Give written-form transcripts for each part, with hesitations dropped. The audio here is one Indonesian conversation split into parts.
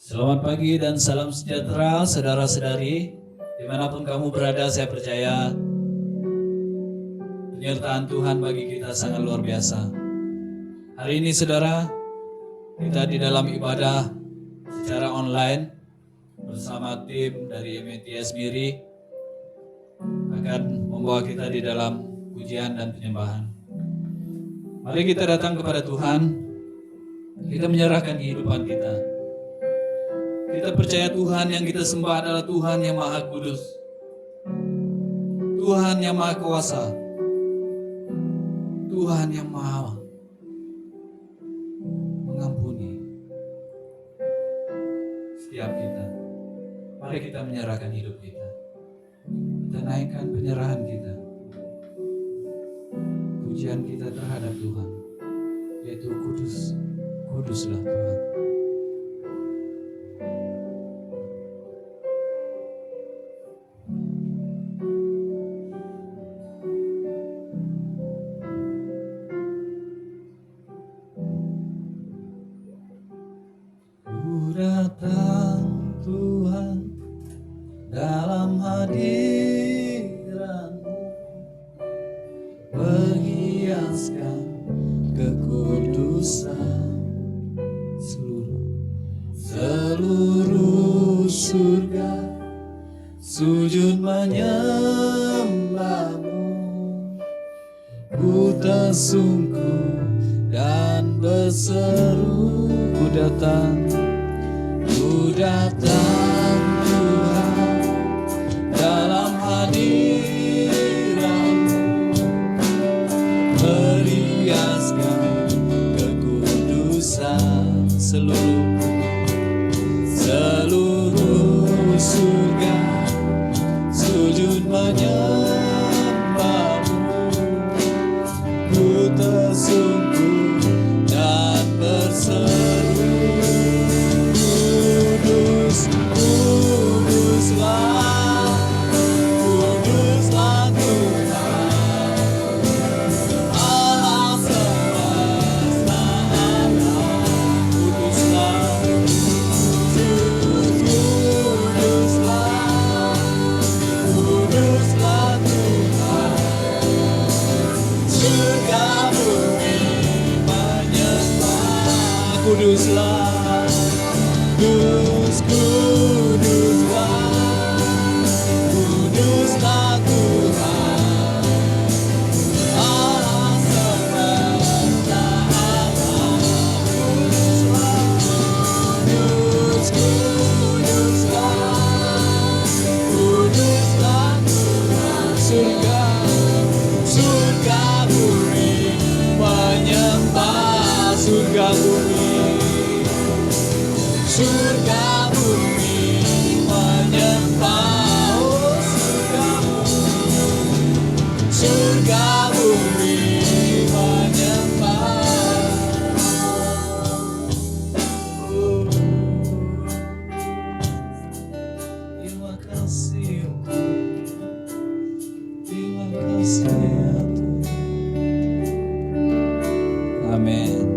Selamat pagi dan salam sejahtera saudara-saudari. Dimanapun kamu berada, saya percaya penyertaan Tuhan bagi kita sangat luar biasa. Hari ini saudara, kita di dalam ibadah secara online bersama tim dari MTS Miri akan membawa kita di dalam pujian dan penyembahan. Mari kita datang kepada Tuhan, kita menyerahkan kehidupan kita. Kita percaya Tuhan yang kita sembah adalah Tuhan yang Maha Kudus, Tuhan yang Maha Kuasa, Tuhan yang Maha mengampuni setiap kita. Mari kita menyerahkan hidup kita. Kita naikkan penyerahan kita, pujian kita terhadap Tuhan, yaitu kudus, kuduslah Tuhan. Datang Tuhan dalam hadirat-Mu, perhiaskan kekudusan seluruh surga sujud menyembah-Mu. Ku tersungkur dan berseru, ku datang Tuhan dalam hadirat-Mu, perhiaskan kekudusan seluruh surga sujud menyembah-Mu. Ku tersungkur dan berseru, kuduslah, kuduslah Tuhan, Allah semesta alam. Kuduslah Tuhan, surga bumi menyembah, surga bumi menyembah, oh surga bumi menyembah. Oh, terima kasih Tuhan, terima kasih ya Tuhan. Amin.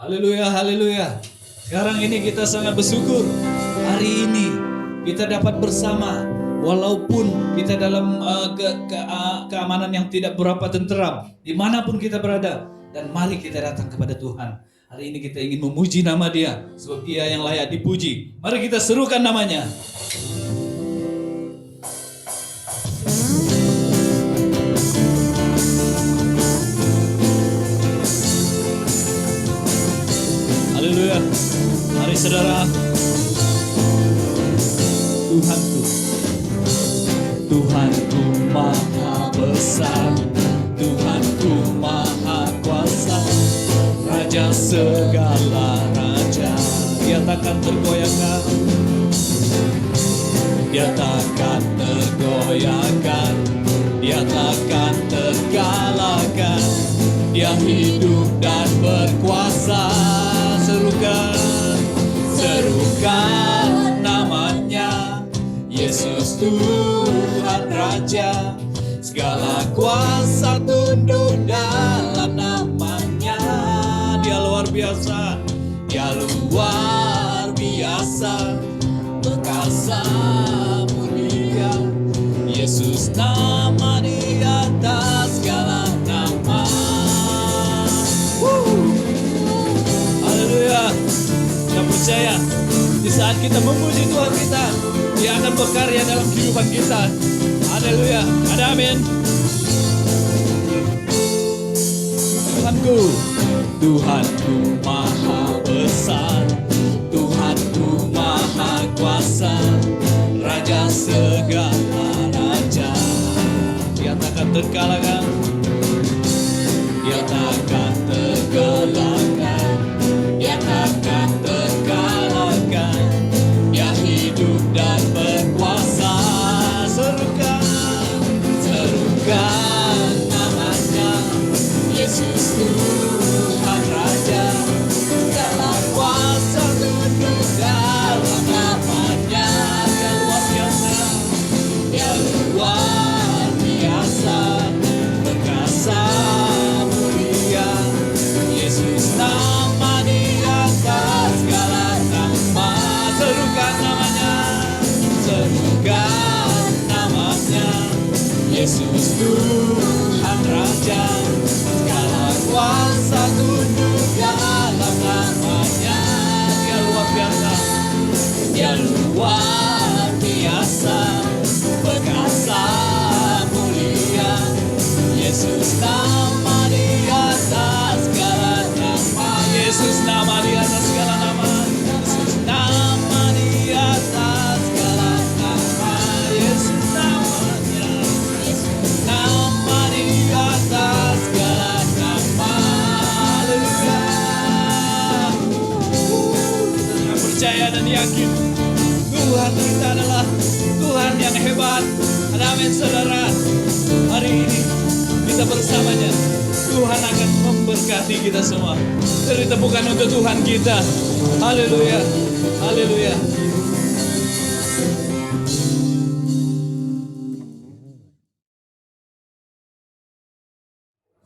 Haleluya, haleluya. Sekarang ini kita sangat bersyukur. Hari ini kita dapat bersama, walaupun kita dalam keamanan yang tidak berapa tenteram, dimanapun kita berada. Dan mari kita datang kepada Tuhan. Hari ini kita ingin memuji nama Dia, sebab Dia yang layak dipuji. Mari kita serukan namanya. Haleluya. Mari saudara. Tuhanku maha besar, Tuhanku maha kuasa, Raja segala raja. Dia takkan tergoyahkan, Dia takkan tergoyahkan, Dia takkan terkalahkan. Dia hidup dan berkuasa. Serukan namanya, Yesus Tuhan Raja. Segala kuasa tunduk dalam namanya. luar biasa. Dia luar biasa, perkasa mulia. Yesus nama di atas segala nama. Haleluya. Kita percaya di saat kita memuji Tuhan kita, Dia akan berkarya dalam kehidupan kita. Haleluya. Ada amin. Tuhanku, Tuhanku maha besar, Tuhanku maha kuasa, Raja segala raja. Dia takkan terkalahkan, Dia takkan terkalahkan, Dia takkan terkalahkan. Dia hidup dan berkuasa. Serukan namanya, Yesus Tuhan Raja. Segala kuasa tunduk dalam namanya. Dia luar biasa, Dia luar biasa, perkasa mulia. Yesus nama di atas segala nama. Serukan namanya, serukan namanya, Yesus Tuhan Raja. Segala kuasa tunduk dalam namanya. Dia luar biasa, Dia luar biasa, perkasa mulia. Yesus nama di atas segala nama. Yesus nama di atas segala nama. Yesus nama di atas segala nama. Yesus namanya, nama di atas segala nama. Haleluya. Kita percaya dan yakin Tuhan kita adalah Tuhan yang hebat. Ada amin saudara. Hari ini kita bersamanya, Tuhan akan memberkati kita semua. Beri tepukan untuk Tuhan kita. Haleluya. Haleluya.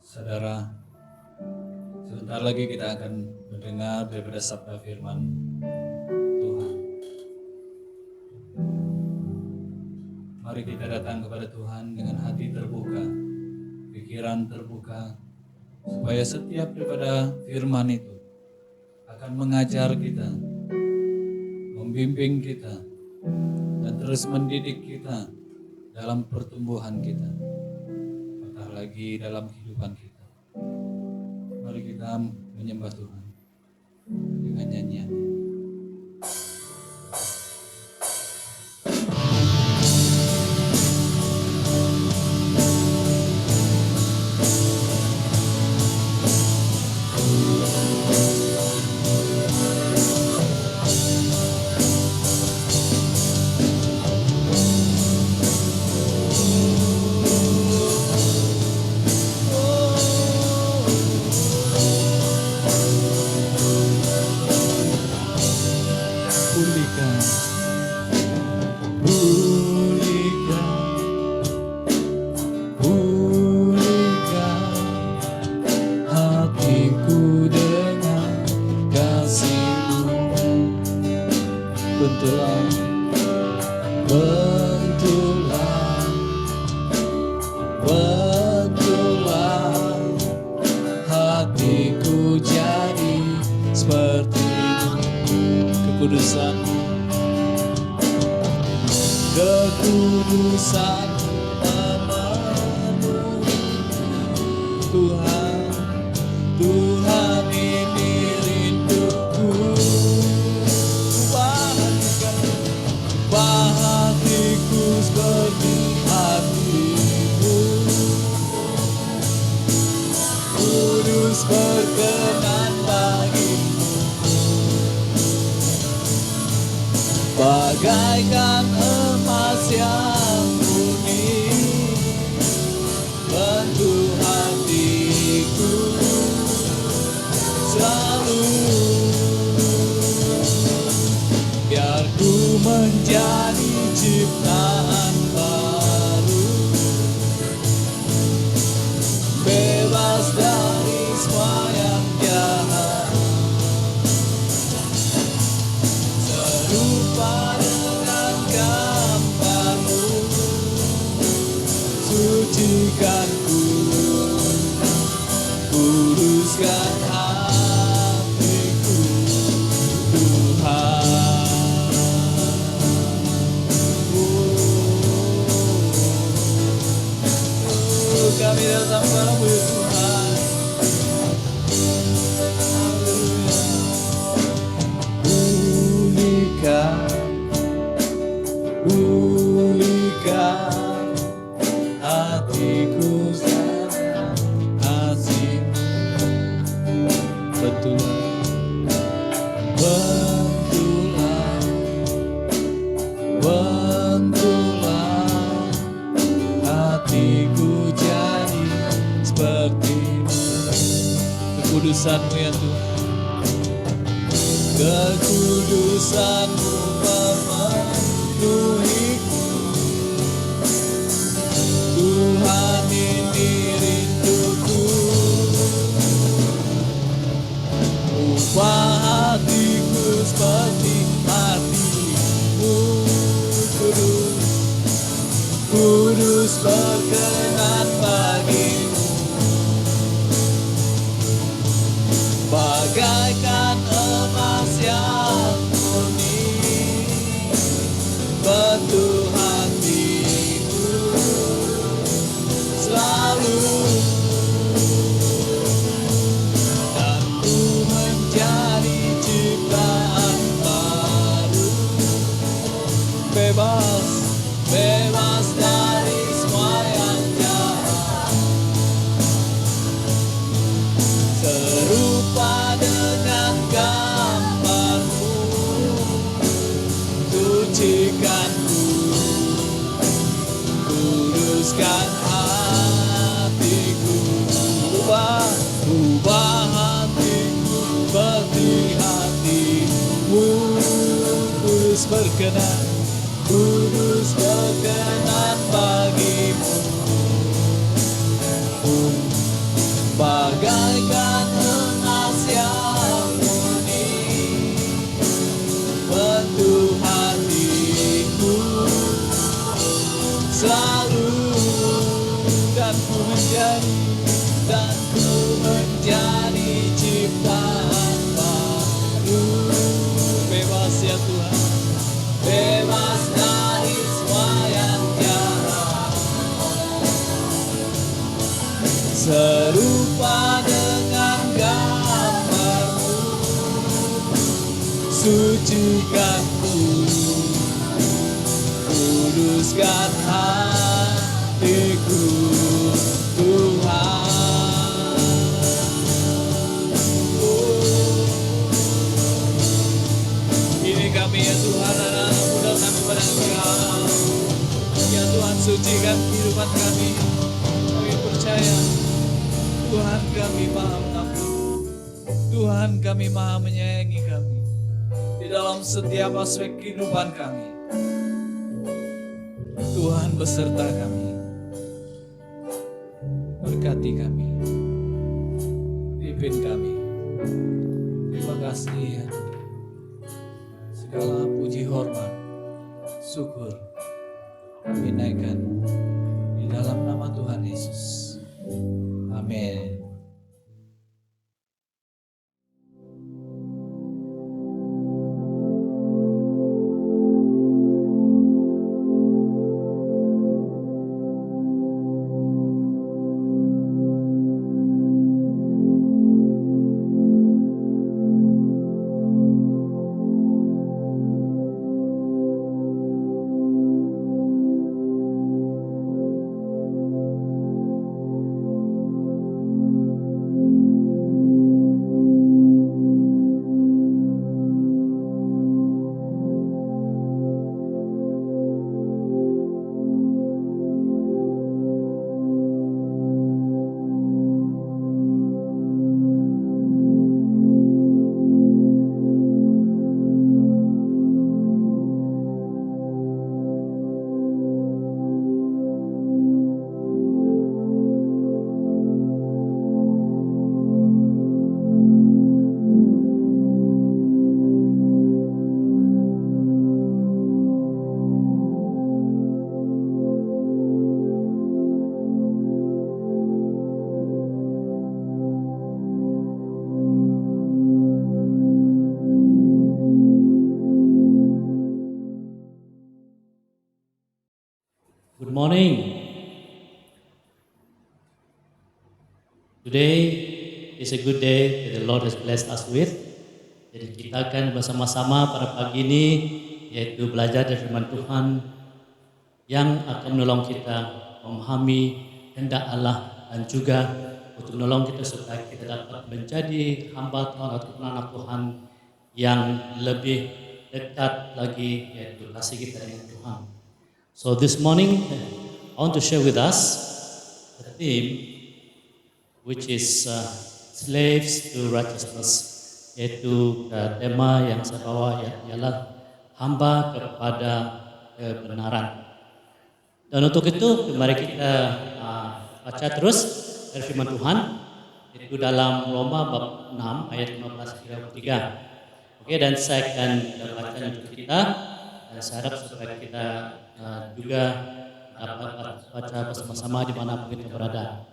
Saudara, sebentar lagi kita akan mendengar daripada sabda firman Tuhan. Mari kita datang kepada Tuhan dengan hati terbuka, pikiran terbuka, supaya setiap daripada firman itu akan mengajar kita, membimbing kita, dan terus mendidik kita dalam pertumbuhan kita, apatah lagi dalam kehidupan kita. Mari kita menyembah Tuhan dengan nyanyian. Kekudusan memenuhi Tuhan, Tuhan ini rinduku. Hatiku seperti hatimu, kudus berkenan bagimu, bagaikan emas yang murni, bentuk hatiku selalu. Biar ku menjadi ciptaan baru, bebas dari semua yang jahat. Bentulah, bentulah hatiku jadi seperti-Mu. Kekudusan-Mu ya Tuhan, kekudusan-Mu memenuhiku. Tuhan, ini rinduku, ubah hatiku seperti hati-Mu. Kudus, kudus berkenan bagi-Mu, bagaikan emas yang murni, bentuk hatiku selalu. Dan ku menjadi ciptaan baru, bebas, bebas dari semua yang jahat, serupa dengan gambar-Mu. Sucikanku, kuduskan hatiku, ubah hatiku seperti hati-Mu. Kudus berkenan, kudus berkenan bagi-Mu, bagaikan emas yang murni, bentuk hatiku selalu. Dan ku menjadi ciptaan baru, bebas ya Tuhan, bebas dari semua yang jahat, serupa dengan gambar-Mu. Sucikanku, kuduskan hatiku, Tuhan. Ini kami ya Tuhan, anak-anak muda kami pada Engkau. Ya Tuhan, sucikan kehidupan kami. Kami percaya Tuhan kami maha mengampuni, Tuhan kami maha menyayangi kami di dalam setiap aspek kehidupan kami. Tuhan beserta kami, berkati kami, pimpin kami. Terima kasih ya. Segala puji hormat, syukur kami naikkan di dalam nama Tuhan Yesus. Amin. Good morning. Today is a good day that the Lord has blessed us with. Jadi kita akan bersama-sama pada pagi ini yaitu belajar dari firman Tuhan yang akan menolong kita memahami kehendak Allah dan juga untuk menolong kita supaya kita dapat menjadi hamba Tuhan atau anak Tuhan yang lebih dekat lagi, yaitu kasih kita dengan Tuhan. So this morning I want to share with us the theme which is slaves to righteousness, yaitu tema yang saya bawa ialah hamba kepada kebenaran. Dan untuk itu mari kita baca terus dari firman Tuhan, itu dalam Roma bab 6 ayat 15-33. Oke, dan saya akan baca untuk kita, dan saya harap supaya kita juga dapat baca bersama-sama di mana pun kita berada.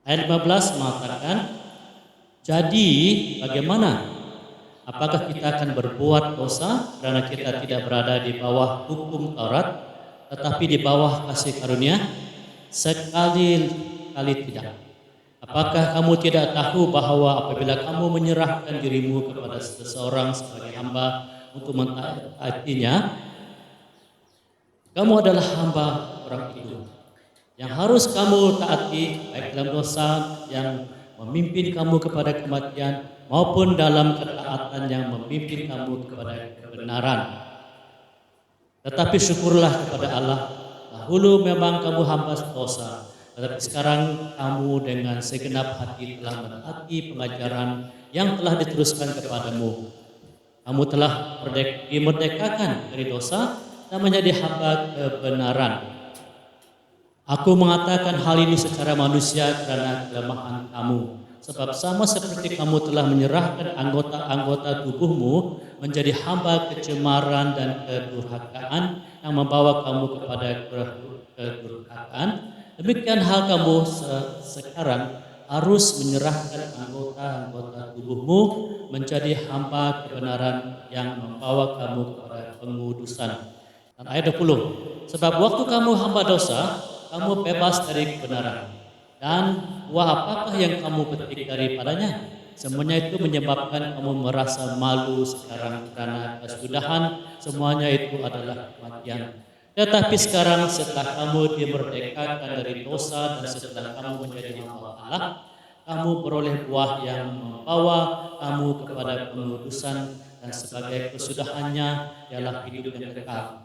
Ayat 15 mengatakan, jadi bagaimana? Apakah kita akan berbuat dosa karena kita tidak berada di bawah hukum Taurat, tetapi di bawah kasih karunia? Sekali-kali tidak. Apakah kamu tidak tahu bahwa apabila kamu menyerahkan dirimu kepada seseorang sebagai hamba untuk mentaatinya, kamu adalah hamba orang itu. Yang harus kamu taati baik dalam dosa yang memimpin kamu kepada kematian maupun dalam ketaatan yang memimpin kamu kepada kebenaran. Tetapi syukurlah kepada Allah, dahulu memang kamu hamba dosa, tetapi sekarang kamu dengan segenap hati telah mentaati pengajaran yang telah diteruskan kepadamu. Kamu telah dimerdekakan dari dosa dan menjadi hamba kebenaran. Aku mengatakan hal ini secara manusia karena kelemahan kamu. Sebab sama seperti kamu telah menyerahkan anggota-anggota tubuhmu menjadi hamba kecemaran dan kedurhakaan yang membawa kamu kepada kedurhakaan, demikian hal kamu sekarang harus menyerahkan anggota-anggota tubuhmu menjadi hamba kebenaran yang membawa kamu kepada pengudusan. Dan ayat 20, sebab waktu kamu hamba dosa, kamu bebas dari kebenaran. Dan buah apakah yang kamu petik daripadanya? Semuanya itu menyebabkan kamu merasa malu sekarang karena kesudahan semuanya itu adalah kematian. Tetapi sekarang setelah kamu dimerdekakan dari dosa dan setelah kamu menjadi hamba Allah, kamu beroleh buah yang membawa kamu kepada pengudusan dan sebagai kesudahannya ialah hidup yang kekal.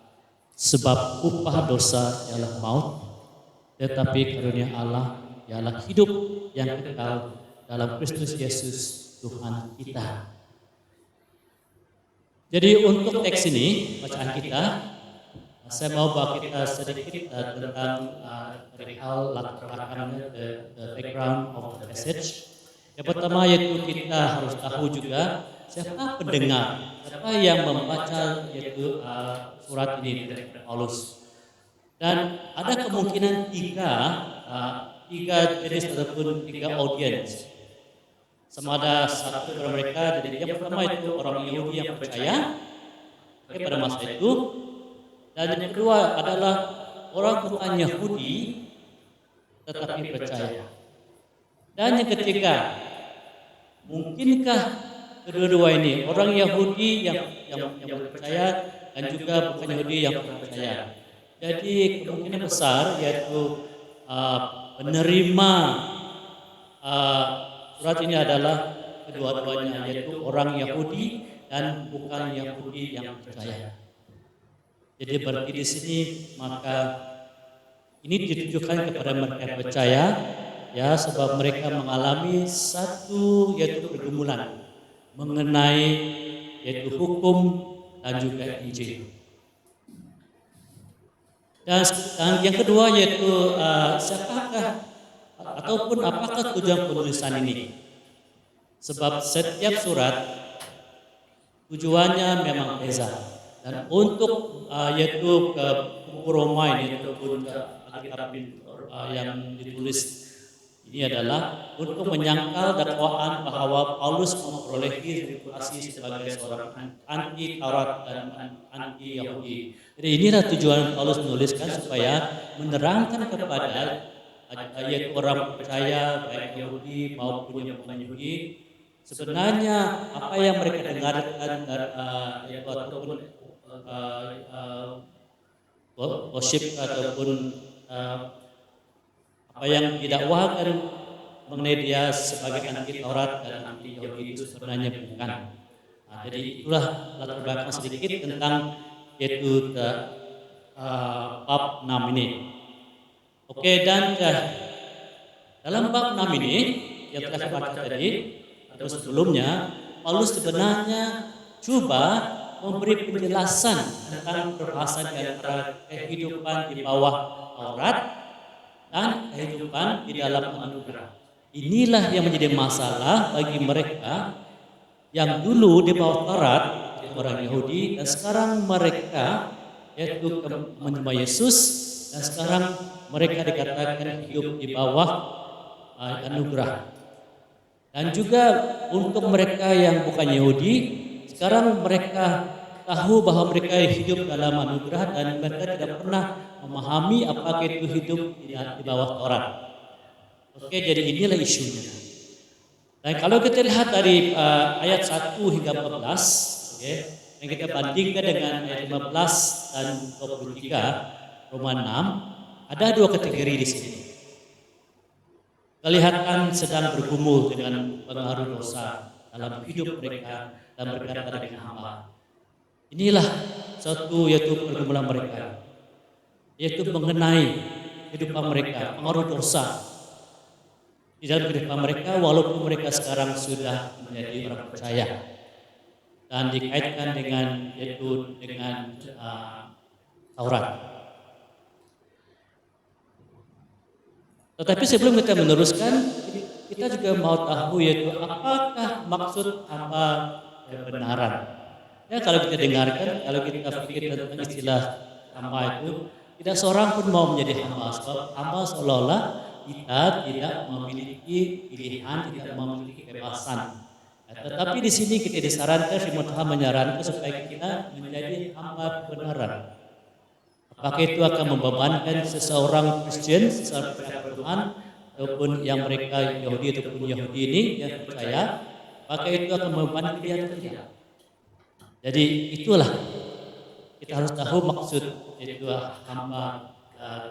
Sebab upah dosa ialah maut, tetapi karunia Allah ialah hidup yang kekal dalam Kristus Yesus Tuhan kita. Jadi untuk teks ini, bacaan kita, saya mau bawa kita sedikit tentang perihal latar belakangnya, the background of the message. Yang pertama yaitu kita harus tahu juga siapa pendengar, siapa yang membaca yaitu surat ini dari Paulus. Dan ada kemungkinan tiga jenis ataupun tiga audiens. Sama ada satu dari mereka, jadi yang pertama itu orang Yahudi yang percaya pada masa itu, dan yang kedua adalah orang bukan Yahudi tetapi percaya. Dan yang ketiga, mungkinkah kedua-dua ini orang Yahudi yang percaya dan juga bukan Yahudi yang percaya? Jadi kemungkinan besar yaitu penerima surat ini adalah kedua-duanya, yaitu orang Yahudi dan bukan Yahudi yang percaya. Jadi berarti di sini maka ini ditujukan kepada mereka yang percaya, ya, sebab mereka mengalami satu yaitu pergumulan mengenai yaitu hukum dan juga Injil. Dan yang kedua yaitu siapakah ataupun apakah tujuan penulisan ini? Sebab setiap surat tujuannya memang beza. Dan untuk yaitu ke buku Roma ini ataupun Alkitab yang ditulis ini adalah untuk menyangkal dakwaan bahwa Paulus memperolehi reputasi sebagai seorang anti Taurat dan anti Yahudi. Jadi inilah tujuan Paulus menuliskan supaya menerangkan kepada yaitu orang percaya baik Yahudi maupun yang bukan Yahudi sebenarnya apa yang mereka dengarkan yaitu ataupun worship ataupun Apa yang didakwakan mengenai dia sebagai anti Taurat dan anti Yahudi itu sebenarnya bukan. Nah, jadi itulah latar belakang sedikit tentang yaitu bab 6 ini. Oke, dan dalam bab 6 ini yang telah saya baca tadi atau sebelumnya, Paulus sebenarnya coba memberi penjelasan tentang perbahasan di antara kehidupan di bawah Taurat dan kehidupan di dalam anugerah. Inilah yang menjadi masalah bagi mereka yang dulu di bawah Taurat, orang Yahudi, dan sekarang mereka yaitu menyembah Yesus, dan sekarang mereka dikatakan hidup di bawah anugerah. Dan juga untuk mereka yang bukan Yahudi, sekarang mereka tahu bahwa mereka hidup dalam anugerah dan mereka tidak pernah memahami apakah itu hidup di bawah Taurat. Oke, jadi inilah isunya. Dan kalau kita lihat dari ayat 1 hingga 14, oke, yang kita bandingkan dengan ayat 15 dan 23 Roma 6, ada dua kategori di sini. Kelihatan sedang bergumul dengan pengaruh dosa dalam hidup mereka dan berkata dengan hamba. Inilah satu yaitu pergumulan mereka, yaitu mengenai kehidupan mereka, pengaruh dosa di dalam kehidupan mereka walaupun mereka sekarang sudah menjadi orang percaya, dan dikaitkan dengan yaitu dengan Taurat. Tetapi sebelum kita meneruskan, kita juga mau tahu yaitu apakah maksud hamba kebenaran. Ya, kalau kita dengarkan, kalau kita pikir tentang istilah hamba itu, tidak seorang pun mau menjadi hamba, sebab hamba seolah-olah kita tidak memiliki pilihan, tidak memiliki kebebasan. Tetapi di sini kita disarankan, firman Tuhan menyarankan supaya kita menjadi hamba kebenaran. Apakah itu akan membebankan seseorang Kristen, seseorang percaya Tuhan, ataupun yang mereka Yahudi ataupun Yahudi ini yang percaya, apakah itu akan membebankan dia atau tidak? Jadi itulah kita harus tahu maksud itu hamba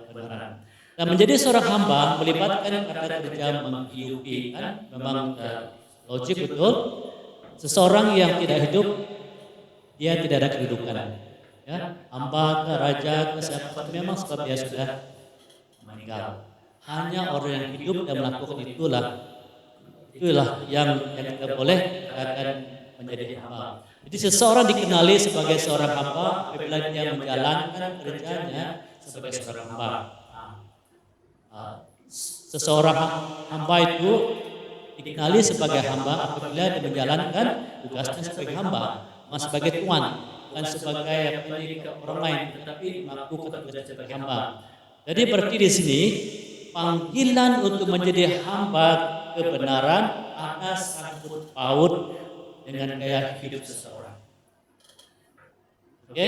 kebenaran. Dan menjadi seorang hamba melibatkan kata kerja menghidupi, kan? Memang logik betul. Seseorang yang tidak hidup, dia tidak ada kehidupan. Ya, hamba ke raja ke siapa memang sebab dia sudah meninggal. Hanya orang yang hidup dan melakukan itulah yang kita boleh akan menjadi hamba. Jadi seseorang dikenali sebagai seorang hamba apabila dia menjalankan kerjanya sebagai seorang hamba. Seseorang hamba itu dikenali sebagai hamba apabila dia menjalankan tugasnya sebagai hamba, bukan sebagai tuan, bukan sebagai orang lain, tetapi melakukan tugasnya sebagai hamba. Jadi berarti di sini panggilan untuk menjadi hamba kebenaran ada sangkut paut dengan gaya hidup seseorang. Oke,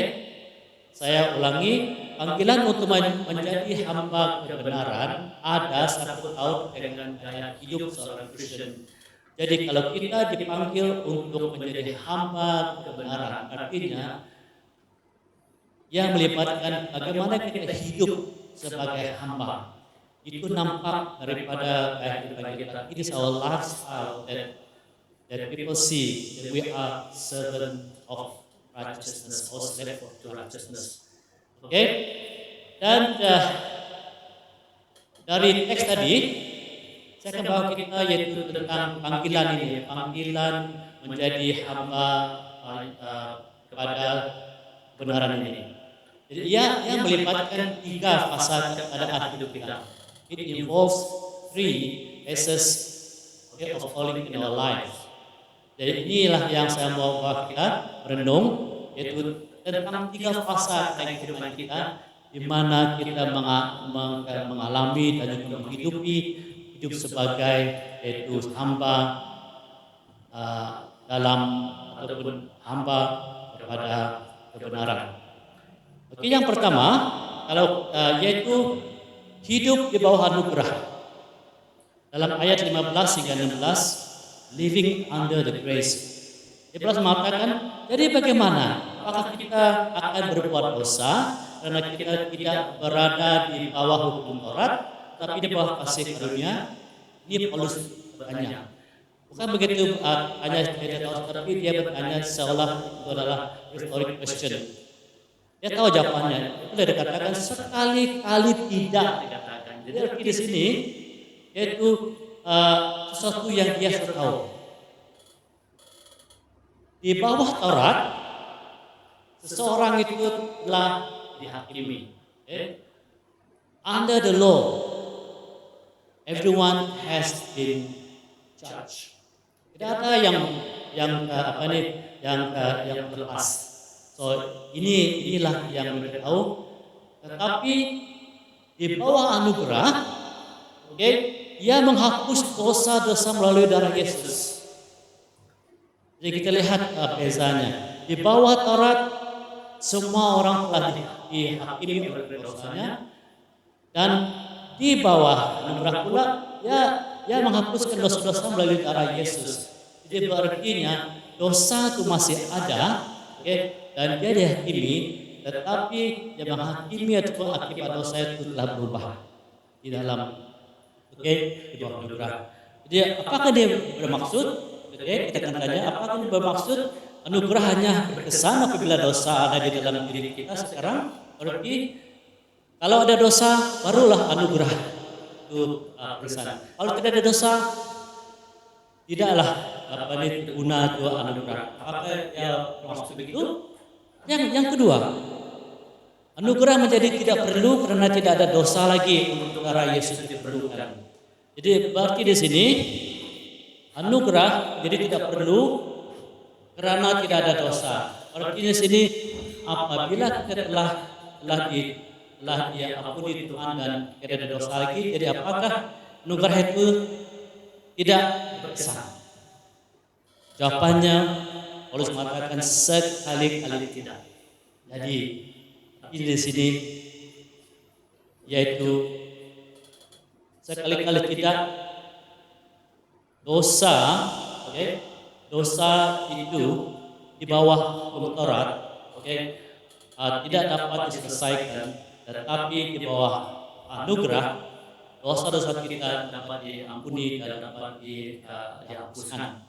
saya ulangi, panggilan untuk menjadi hamba kebenaran ada sangkut paut dengan gaya hidup seorang Kristen. Jadi kalau kita dipanggil untuk menjadi hamba kebenaran, artinya yang melibatkan bagaimana kita hidup sebagai hamba. Itu nampak daripada kehidupan kita. It is our lifestyle that people see that we are servant of righteousness or slave of righteousness. Oke? Dan dari teks tadi saya akan bawa kita yaitu tentang panggilan ini, panggilan menjadi hamba kepada kebenaran ini. Jadi yang melibatkan 3 fase keadaan hidup kita. It involves 3 phases of calling in our lives. Jadi inilah yang saya mau bawa kita merenung, yaitu tentang 3 fase kehidupan kita, di mana kita mengalami dan juga menghidupi hidup sebagai yaitu hamba dalam ataupun hamba kepada kebenaran. Oke, yang pertama kalau yaitu hidup di bawah anugerah. Dalam ayat 15 hingga 16, living under the grace. Dia mengatakan, jadi bagaimana? Apakah kita akan berbuat dosa karena kita tidak berada di bawah hukum Taurat, tetapi di bawah kasih karunia. Ini Paulus bertanya. Bukan begitu hanya dia tahu, tapi dia bertanya seolah itu adalah rhetoric question. Dia tahu jawabannya. Itu dia dikatakan sekali-kali tidak dikatakan. Jadi arti di sini yaitu sesuatu yang dia sudah tahu. Di bawah Taurat, seseorang itu telah dihakimi. Under the law, everyone has been judged. Tidak ada yang terlepas. So inilah yang kita tahu. Tetapi di bawah anugerah, Dia menghapus dosa-dosa melalui darah Yesus. Jadi kita lihat bezanya. Di bawah Taurat semua orang telah dihakimi oleh dosanya, dan di bawah anugerah pula dia menghapuskan dosa-dosa melalui darah Yesus. Jadi berartinya dosa itu masih ada, dan dia dihakimi, tetapi dia menghakimi atau akibat dosa itu telah berubah di dalam di bawah anugerah. Jadi apakah dia bermaksud? Kita akan tanya, apakah dia bermaksud anugerah hanya berkesan apabila dosa ada di dalam diri kita sekarang? Berarti kalau ada dosa barulah anugerah itu berkesan. Kalau tidak ada dosa, tidaklah guna itu anugerah. Apakah dia bermaksud begitu? Yang kedua, anugerah menjadi tidak perlu karena tidak ada dosa lagi untuk darah Yesus diperlukan. Jadi berarti di sini anugerah jadi tidak perlu karena tidak ada dosa. Artinya di sini apabila kita telah diampuni Tuhan dan tidak ada dosa lagi, jadi apakah anugerah itu tidak berkesan? Jawabannya Paulus mengatakan sekali-kali tidak. Jadi ini di sini yaitu sekali-kali tidak. Dosa itu di bawah hukum Taurat, tidak dapat diselesaikan, tetapi di bawah anugerah dosa-dosa kita dapat diampuni dan dapat dihapuskan.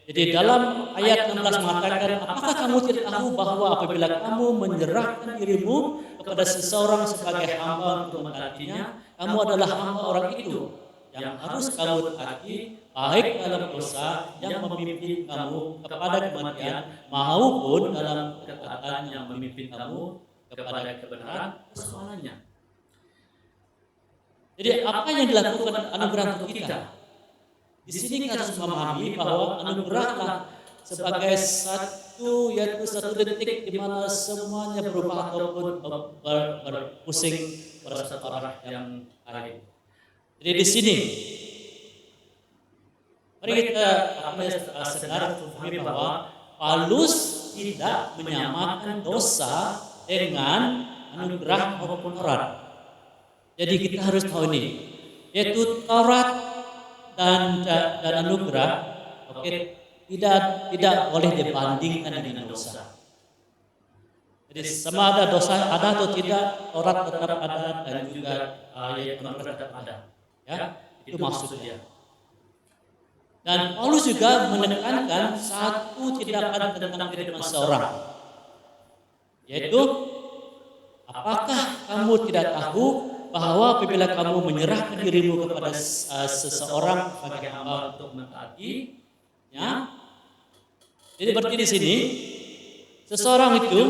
Jadi dalam ayat 16 mengatakan, apakah kamu tidak tahu bahwa apabila kamu menyerahkan dirimu kepada seseorang sebagai hamba untuk mentaatinya, kamu adalah hamba orang itu yang harus kamu taati, baik dalam dosa yang memimpin kamu kepada kematian maupun dalam ketaatan yang memimpin kamu kepada kebenaran. Persoalannya, jadi apa yang dilakukan anugerah untuk kita? Di sini kita harus memahami bahwa anugerahlah sebagai satu detik di mana semuanya berubah ataupun berpusing pada satu arah yang lain. Jadi di sini mari kita sedar memahami bahwa Paulus tidak menyamakan dosa dengan anugerah maupun Taurat. Jadi kita harus tahu ini, yaitu Taurat dan anugerah tidak boleh dibandingkan dengan dosa. Jadi sama ada dosa ada atau tidak, Taurat tetap ada dan juga anugerah tetap ada. Ya, itu maksudnya. Dan Paulus juga menekankan satu tindakan tentang kehidupan seorang, yaitu apakah kamu tidak tahu bahwa apabila kamu menyerahkan dirimu kepada seseorang sebagai hamba untuk mentaatinya, jadi berarti di sini seseorang itu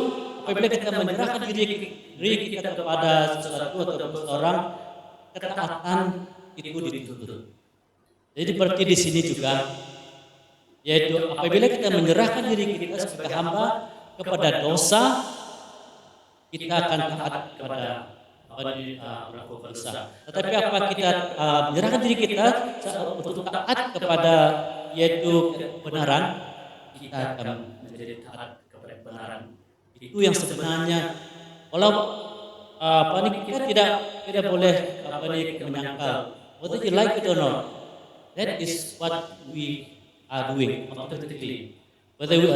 apabila kita menyerahkan diri kita kepada sesuatu atau seseorang, ketaatan itu dituntut. Jadi berarti di sini juga, yaitu apabila kita menyerahkan diri kita sebagai hamba kepada dosa, kita akan taat kepada berlaku dosa. Tetapi apa kita menyerahkan diri kita untuk taat kepada yaitu kebenaran, kita akan menjadi taat kepada kebenaran. Itu yang sebenarnya kalau kita tidak boleh menyangkal. Whether you like it or not, that is what we are doing automatically. Whether we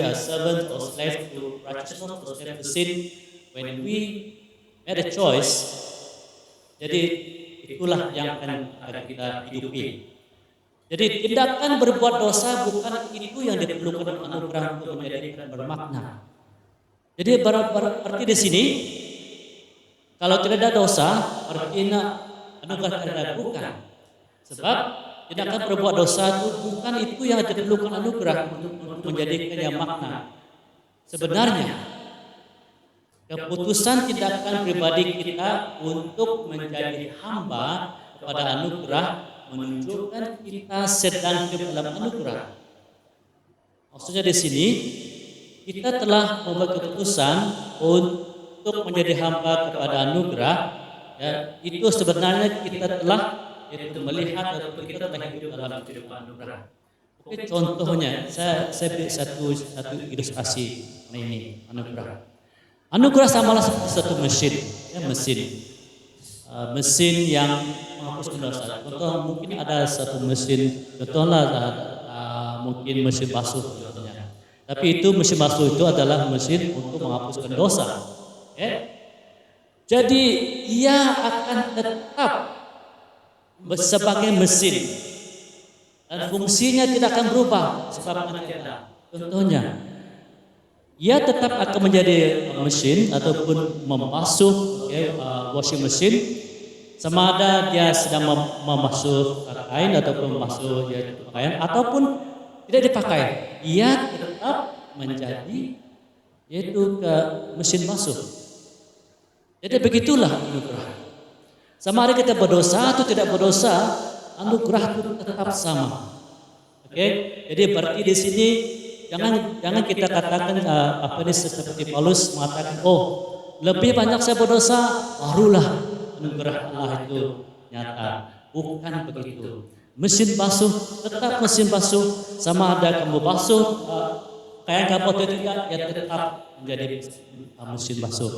are servants or slaves to righteousness or slaves to sin, when we made a choice Jadi itulah yang akan kita hidupi. Jadi tindakan berbuat dosa bukan itu yang diperlukan anugerah untuk menjadikan bermakna. Jadi berarti di sini kalau tidak ada dosa berarti anugerah tidak bukan. Sebab tindakan berbuat dosa itu bukan itu yang diperlukan anugerah untuk menjadikannya makna. Sebenarnya keputusan tindakan pribadi kita untuk menjadi hamba kepada anugerah menunjukkan kita sedang di dalam anugerah. Maksudnya di sini kita telah membuat keputusan untuk menjadi hamba kepada anugerah. Ya, itu sebenarnya kita telah melihat atau kita telah hidup dalam kehidupan anugerah. Oke, contohnya saya beri satu ilustrasi ini anugerah. Anugerah samalah seperti satu mesin, ya, mesin yang menghapuskan dosa. Contoh mungkin ada satu mesin, contohlah mungkin mesin basuh contohnya. Tapi itu mesin basuh itu adalah mesin untuk menghapuskan dosa. Jadi ia akan tetap sebagai mesin dan fungsinya tidak akan berubah sebab contohnya ia tetap akan menjadi mesin ataupun membasuh washing machine sama ada dia sedang membasuh kain ataupun membasuh pakaian ataupun tidak dipakai, ia tetap menjadi yaitu ke mesin basuh. Jadi begitulah anugerah. Sama ada kita berdosa atau tidak berdosa, anugerah itu tetap sama. Oke, jadi berarti di sini jangan kita katakan seperti Paulus mengatakan, lebih banyak saya berdosa, barulah anugerah Allah itu nyata. Bukan begitu. Mesin basuh tetap mesin basuh, sama ada kamu basuh kayak kamu atau tidak, ya tetap menjadi mesin basuh.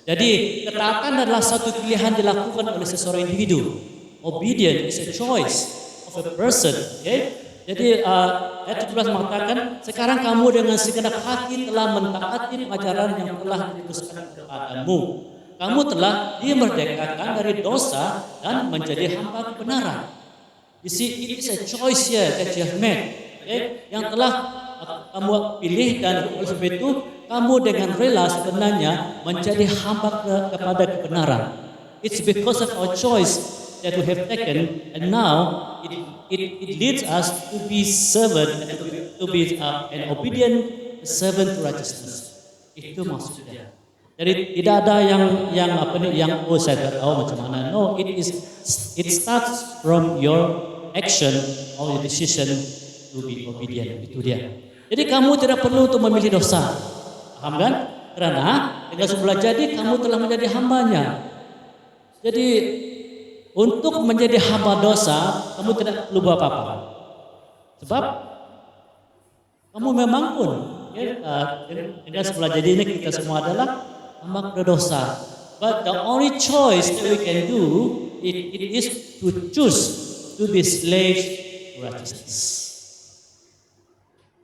Jadi ketaatan adalah satu pilihan dilakukan oleh seseorang individu. Obedience is a choice of a person. Okay? Jadi ayat 17 mengatakan, sekarang kamu dengan segenap hati telah mentaati pengajaran yang telah dituliskan kepadamu. Kamu telah dimerdekakan dari dosa dan menjadi hamba kebenaran. You see, it is a choice here that you have made. Okay? Yang telah kamu pilih dan oleh sebab itu kamu dengan rela sebenarnya menjadi hamba kepada kebenaran. It's because of our choice that we have taken, and now it leads us to be servant, to be an obedient servant to righteousness. Itu maksudnya. Jadi tidak ada yang saya tidak tahu macam mana. No, it starts from your action or your decision to be obedient. Itu dia. Jadi kamu tidak perlu untuk memilih dosa. Paham kan? Karena dengan semula jadi kamu telah menjadi hambanya. Jadi untuk menjadi hamba dosa, kamu tidak perlu buat apa-apa. Sebab kamu memang pun dengan semula jadi ini kita semua adalah hamba dosa. But the only choice that we can do it is to choose to be slaves to righteousness.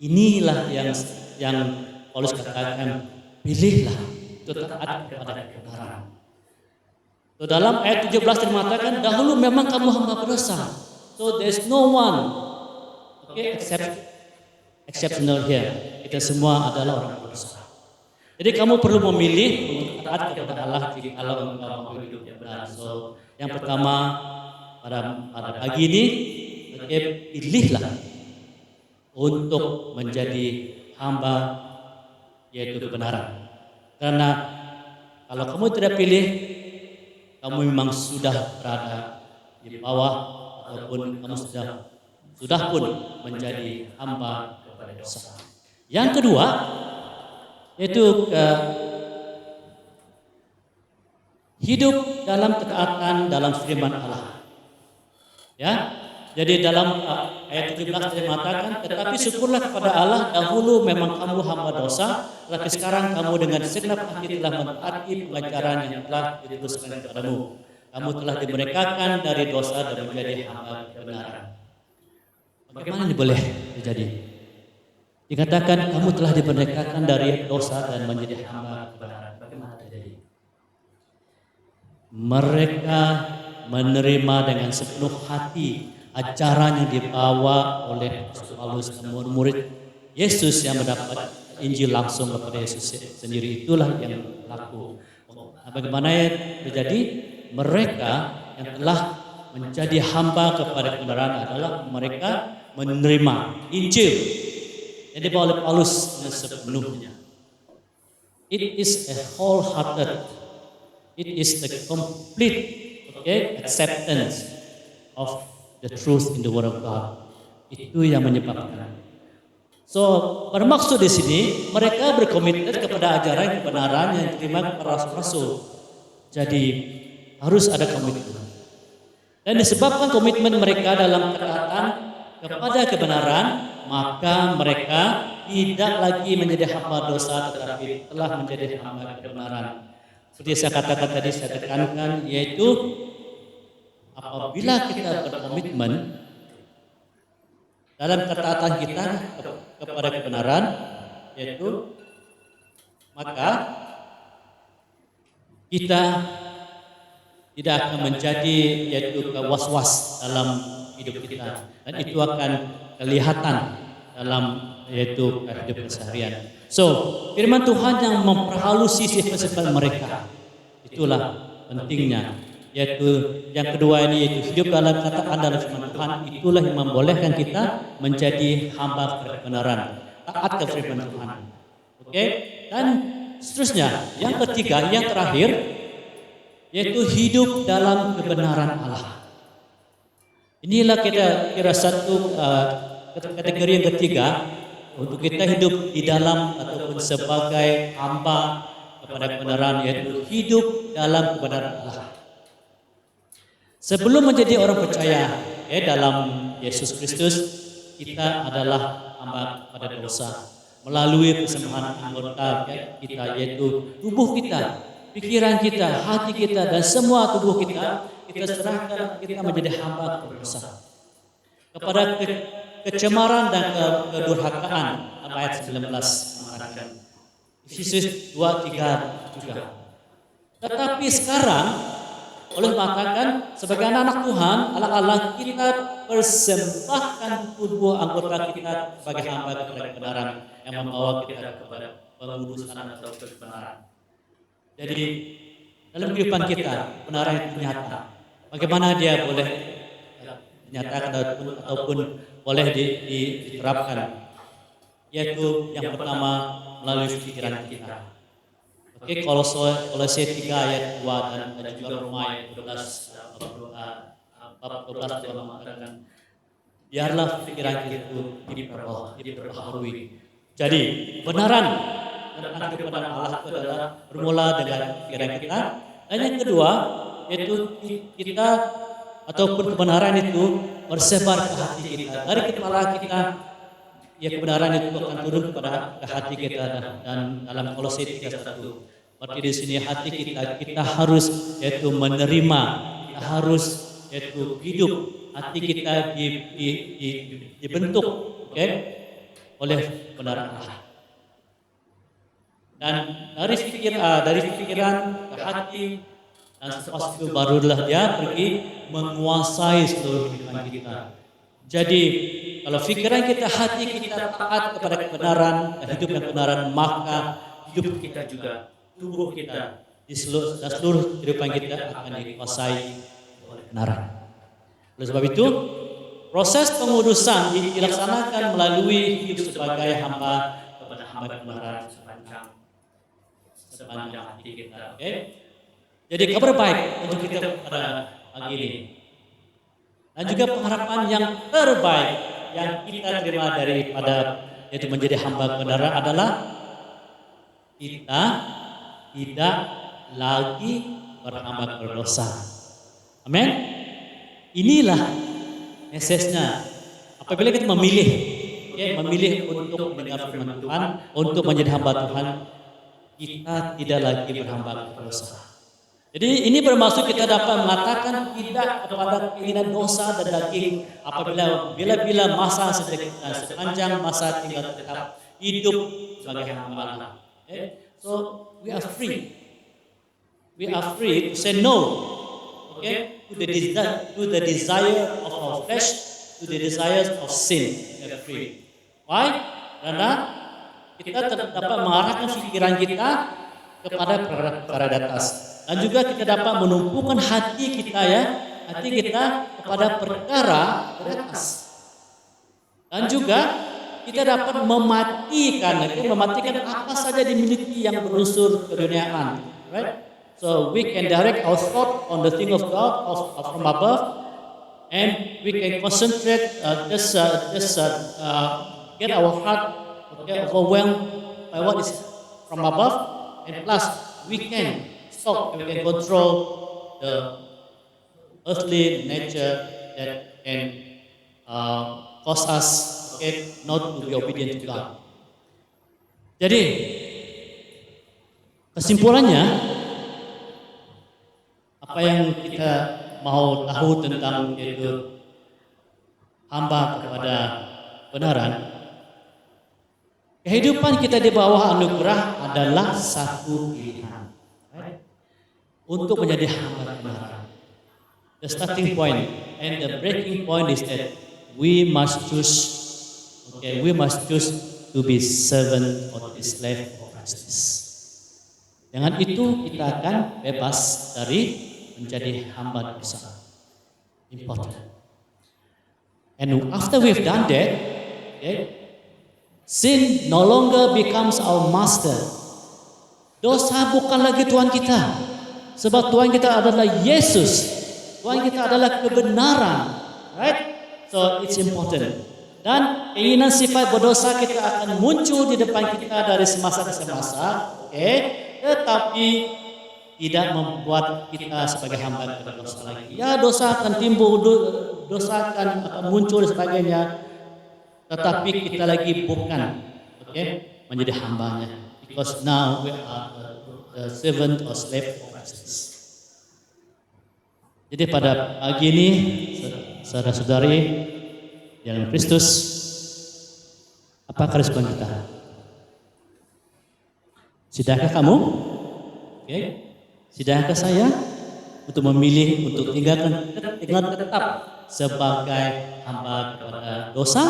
Inilah yang Paulus katakan, pilihlah untuk taat kepada kebenaran. So, dalam ayat 17 mengatakan, dahulu memang kamu hamba berdosa. So there's no one, exceptional here. Kita semua adalah orang berdosa. Jadi kamu perlu memilih untuk taat kepada Allah jika Allah engkau mau hidup yang benar. So yang pertama pada pagi ini, pilihlah untuk menjadi hamba yaitu kebenaran. Karena kalau kamu tidak pilih, kamu memang sudah berada di bawah ataupun kamu sudah pun menjadi hamba kepada dosa. Yang kedua yaitu hidup dalam ketaatan dalam firman Allah. Ya. Jadi dalam ayat 17 dia mengatakan, tetapi syukurlah kepada Allah, dahulu memang kamu hamba dosa, tetapi sekarang kamu dengan segenap hati telah mentaati pengajaran yang telah dituliskan kepadamu. Kamu telah dimerdekakan dari dosa dan menjadi hamba kebenaran. Bagaimana ini boleh terjadi? Dikatakan kamu telah dimerdekakan dari dosa dan menjadi hamba kebenaran. Bagaimana terjadi? Mereka menerima dengan sepenuh hati ajaran yang dibawa oleh Paulus dan murid Yesus yang mendapat Injil langsung kepada Yesus sendiri, itulah yang berlaku. Bagaimana terjadi? Mereka yang telah menjadi hamba kepada kebenaran adalah mereka menerima Injil yang dibawa oleh Paulus dengan sepenuhnya. It is a wholehearted, it is the complete acceptance of the truth in the Word of God. Itu yang menyebabkan. So, bermaksud di sini mereka berkomitmen kepada ajaran kebenaran yang diterima para rasul. Jadi harus ada komitmen. Dan disebabkan komitmen mereka dalam ketaatan kepada kebenaran, maka mereka tidak lagi menjadi hamba dosa, tetapi telah menjadi hamba kebenaran. Seperti saya katakan tadi, saya tekankan, yaitu apabila kita berkomitmen dalam ketaatan kita kepada kebenaran, yaitu maka kita tidak akan menjadi yaitu was-was dalam hidup kita, dan itu akan kelihatan dalam yaitu hidup keseharian. So, firman Tuhan yang memperhalusi sifat-sifat mereka, itulah pentingnya. Yaitu yang kedua ini, yaitu hidup dalam ketaatan dalam firman Tuhan, itulah yang membolehkan kita menjadi hamba kebenaran, taat ke firman Tuhan. Oke? Dan seterusnya, yang ketiga, yang terakhir, yaitu hidup dalam kebenaran Allah. Inilah kita kira satu kategori yang ketiga untuk kita hidup di dalam ataupun sebagai hamba kepada kebenaran, yaitu hidup dalam kebenaran Allah. Sebelum menjadi orang percaya dalam Yesus Kristus, kita adalah hamba pada dosa. Melalui persembahan anggota kita, yaitu tubuh kita, pikiran kita, hati kita, dan semua tubuh kita, kita serahkan, kita menjadi hamba kepada dosa. Kepada kecemaran dan kedurhakaan, ayat 19 mengatakan. Efesus 2:3 juga. Tetapi sekarang, oleh mengatakan sebagai anak-anak Tuhan, Allah kita persembahkan tubuh anggota kita sebagai hamba kepada kebenaran yang membawa kita kepada pengudusan atau kebenaran. Jadi dalam kehidupan kita, kebenaran itu nyata. Bagaimana dia boleh dinyatakan ataupun boleh diterapkan? Yaitu yang pertama melalui pikiran kita. Oke, Kolose 3 ayat 2 dan juga Roma ayat 12 mengatakan, biarlah pikiran itu diperbaharui. Jadi kebenaran tentang kebenaran Allah itu adalah bermula dengan pikiran kita. Dan yang kedua, yaitu kita ataupun kebenaran itu bersebar ke hati kita. Dari kepala kita, ya kebenaran itu akan turun kepada hati kita, dan dalam Kolose 3:1. Berarti di sini hati kita harus yaitu menerima, kita harus yaitu hidup, hati kita dibentuk oleh kebenaran Allah. Dan dari pikiran ke hati dan selepas itu barulah dia pergi menguasai seluruh kehidupan kita. Jadi kalau pikiran kita, hati kita taat kepada kebenaran dan hidup yang kebenaran, maka hidup kita juga, tubuh kita, di seluruh kehidupan kita akan dikuasai oleh kebenaran. Oleh sebab itu, proses pengudusan dilaksanakan melalui hidup sebagai hamba kepada hamba kebenaran sepanjang hati kita. Jadi kabar baik untuk kita pada pagi ini. Dan juga pengharapan yang terbaik yang kita terima daripada yaitu menjadi hamba kebenaran adalah kita tidak lagi berhamba berdosa. Amin. Inilah message-nya. Apabila kita memilih untuk mendengar firman Tuhan, untuk menjadi hamba Tuhan, kita tidak lagi berhamba berdosa. Jadi ini bermaksud kita dapat mengatakan tidak kepada keinginan dosa dan daging apabila bila masa sepanjang masa tinggal tetap hidup sebagai hamba Allah. So we are free to say no, to to the desire of our flesh, to the desires of sin. We are free. Why? Karena kita dapat mengarahkan pikiran kita kepada perkara di atas, dan juga kita dapat menumpukan hati kita kepada perkara di atas, dan juga kita dapat mematikan apa saja dimiliki yang berunsur keduniaan, right? So we can direct our thought on the thing of God from above, and we can concentrate, get our heart overwhelmed by what is from above, and plus we can control the earthly nature that can cause us not to be obedient to God. Jadi kesimpulannya, apa yang kita mau tahu tentang yaitu hamba kepada kebenaran, kehidupan kita di bawah anugerah adalah satu pilihan, right? Untuk menjadi hamba kebenaran. The starting point and the breaking point is that we must choose to be servant or be slave of Christ. Dengan itu kita akan bebas dari menjadi hamba dosa. Important. And after we've done that, sin no longer becomes our master. Dosa bukan lagi Tuhan kita, sebab Tuhan kita adalah Yesus. Tuhan kita adalah kebenaran, right? So it's important. Dan keinginan sifat berdosa kita akan muncul di depan kita dari semasa ke semasa, tetapi tidak membuat kita sebagai hamba kepada dosa lagi. Ya, dosa akan timbul, dosa akan muncul dan sebagainya, tetapi kita lagi bukan menjadi hambanya, because now we are the servant or slave of Christ. Jadi pada pagi ini, saudara-saudari dalam Kristus, apakah respon kita? Sudahkah kamu? Sudahkah saya untuk memilih untuk tinggal tetap sebagai hamba kepada dosa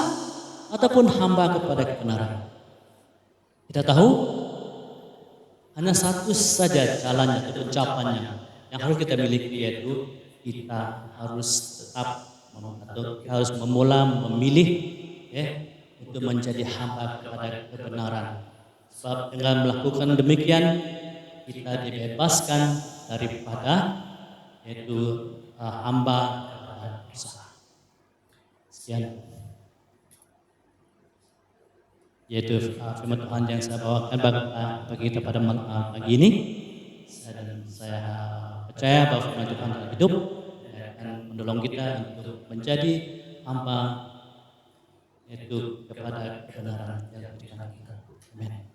ataupun hamba kepada kebenaran? Kita tahu hanya satu saja jalannya atau ucapannya yang harus kita miliki, yaitu kita harus tetap memilih untuk menjadi hamba kepada kebenaran. Sebab dengan melakukan demikian kita dibebaskan daripada hamba kepada dosa. Sekian, yaitu firman Tuhan yang saya bawakan bagi kita pada pagi ini. Dan saya percaya bahwa firman Tuhan adalah hidup dan akan menolong kita untuk menjadi hamba kepada kebenaran yang diberikan kita. Amin.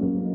Thank you.